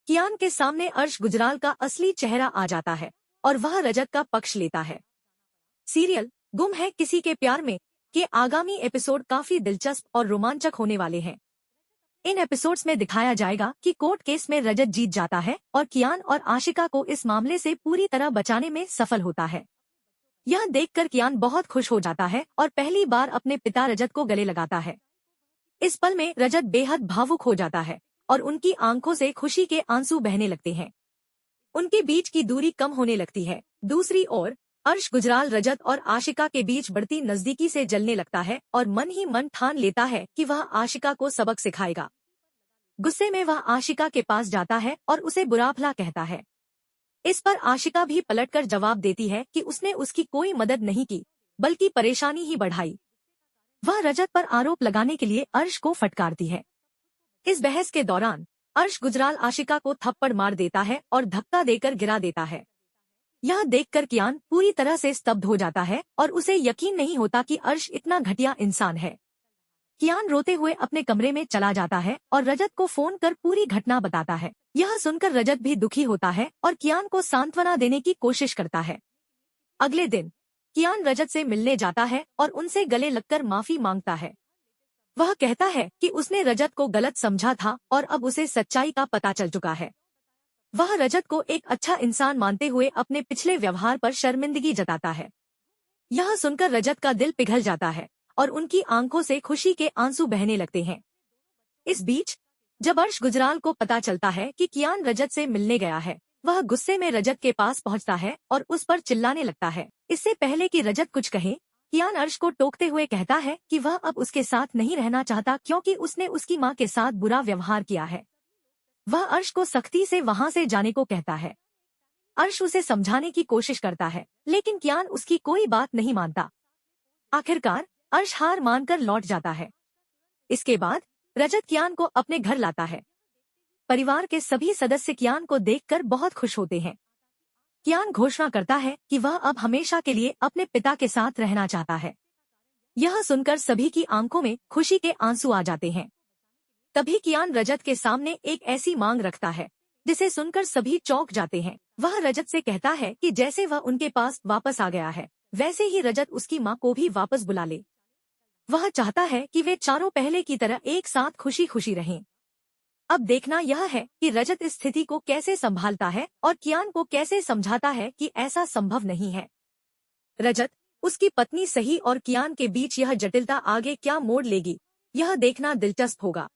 कियान के सामने अर्श गुजराल का असली चेहरा आ जाता है और वह रजत का पक्ष लेता है। सीरियल गुम है किसी के प्यार में के आगामी एपिसोड काफी दिलचस्प और रोमांचक होने वाले हैं। इन एपिसोड्स में दिखाया जाएगा कि कोर्ट केस में रजत जीत जाता है और कियान और आशिका को इस मामले से पूरी तरह बचाने में सफल होता है। यह देखकर कियान बहुत खुश हो जाता है और पहली बार अपने पिता रजत को गले लगाता है। इस पल में रजत बेहद भावुक हो जाता है और उनकी आंखों से खुशी के आंसू बहने लगते हैं। उनके बीच की दूरी कम होने लगती है। दूसरी ओर अर्श गुजराल रजत और आशिका के बीच बढ़ती नजदीकी से जलने लगता है और मन ही मन ठान लेता है कि वह आशिका को सबक सिखाएगा। गुस्से में वह आशिका के पास जाता है और उसे बुरा भला कहता है। इस पर आशिका भी पलटकर जवाब देती है कि उसने उसकी कोई मदद नहीं की बल्कि परेशानी ही बढ़ाई। वह रजत पर आरोप लगाने के लिए अर्श को फटकारती है। इस बहस के दौरान अर्श गुजराल आशिका को थप्पड़ मार देता है और धक्का देकर गिरा देता है। यह देखकर कियान पूरी तरह से स्तब्ध हो जाता है और उसे यकीन नहीं होता कि अर्श इतना घटिया इंसान है। कियान रोते हुए अपने कमरे में चला जाता है और रजत को फोन कर पूरी घटना बताता है। यह सुनकर रजत भी दुखी होता है और कियान को सांत्वना देने की कोशिश करता है। अगले दिन कियान रजत से मिलने जाता है और उनसे गले लगकर माफी मांगता है। वह कहता है कि उसने रजत को गलत समझा था और अब उसे सच्चाई का पता चल चुका है। वह रजत को एक अच्छा इंसान मानते हुए अपने पिछले व्यवहार पर शर्मिंदगी जताता है। यह सुनकर रजत का दिल पिघल जाता है और उनकी आंखों से खुशी के आंसू बहने लगते हैं। इस बीच जब अर्श गुजराल को पता चलता है कि कियान रजत से मिलने गया है, वह गुस्से में रजत के पास पहुंचता है और उस पर चिल्लाने लगता है। इससे पहले कि रजत कुछ कहे, कियान अर्श को टोकते हुए कहता है कि वह अब उसके साथ नहीं रहना चाहता क्योंकि उसने उसकी मां के साथ बुरा व्यवहार किया है। वह अर्श को सख्ती से वहां से जाने को कहता है। अर्श उसे समझाने की कोशिश करता है लेकिन कियान उसकी कोई बात नहीं मानता। आखिरकार अर्श हार मानकर लौट जाता है। इसके बाद रजत कियान को अपने घर लाता है। परिवार के सभी सदस्य कियान को देखकर बहुत खुश होते हैं। कियान घोषणा करता है कि वह अब हमेशा के लिए अपने पिता के साथ रहना चाहता है। यह सुनकर सभी की आंखों में खुशी के आंसू आ जाते हैं। तभी कियान रजत के सामने एक ऐसी मांग रखता है जिसे सुनकर सभी चौंक जाते हैं। वह रजत से कहता है कि जैसे वह उनके पास वापस आ गया है वैसे ही रजत उसकी मां को भी वापस बुला ले। वह चाहता है कि वे चारों पहले की तरह एक साथ खुशी खुशी रहें। अब देखना यह है कि रजत इस स्थिति को कैसे संभालता है और कियान को कैसे समझाता है कि ऐसा संभव नहीं है। रजत, उसकी पत्नी सही और कियान के बीच यह जटिलता आगे क्या मोड़ लेगी, यह देखना दिलचस्प होगा।